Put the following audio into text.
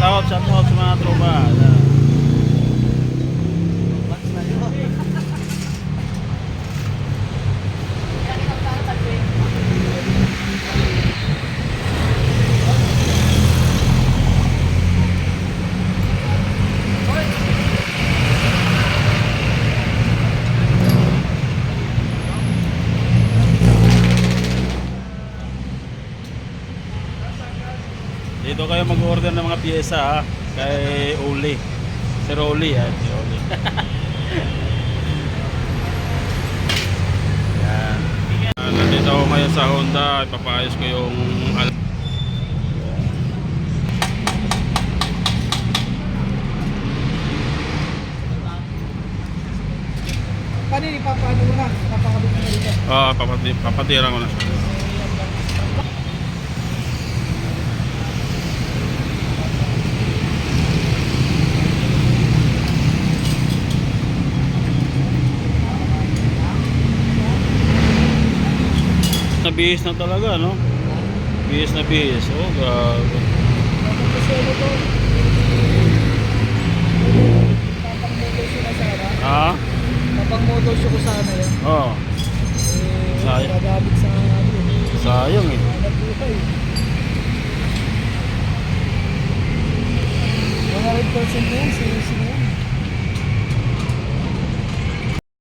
shout out sa mga tropa. Dito kayo mag-order ng mga piyesa ha, kay Oli. Si Rolly ha, si Oli. Yan. Nandito ako ngayon sa Honda, ipapaayos ko yung Paano ipapano mo na? Papakabit mo na dito? papatira ko na siya. Nabihis na talaga, no? Bihis na bihis. Oh, grabe. Kasi ano to? Tapang motor siya na sana. Ha? Tapang motor siya ko sana yan. Oo. Sayang. Nagagamit sa ano. Sayang eh. Hanap buhay. 100% na yan. Sige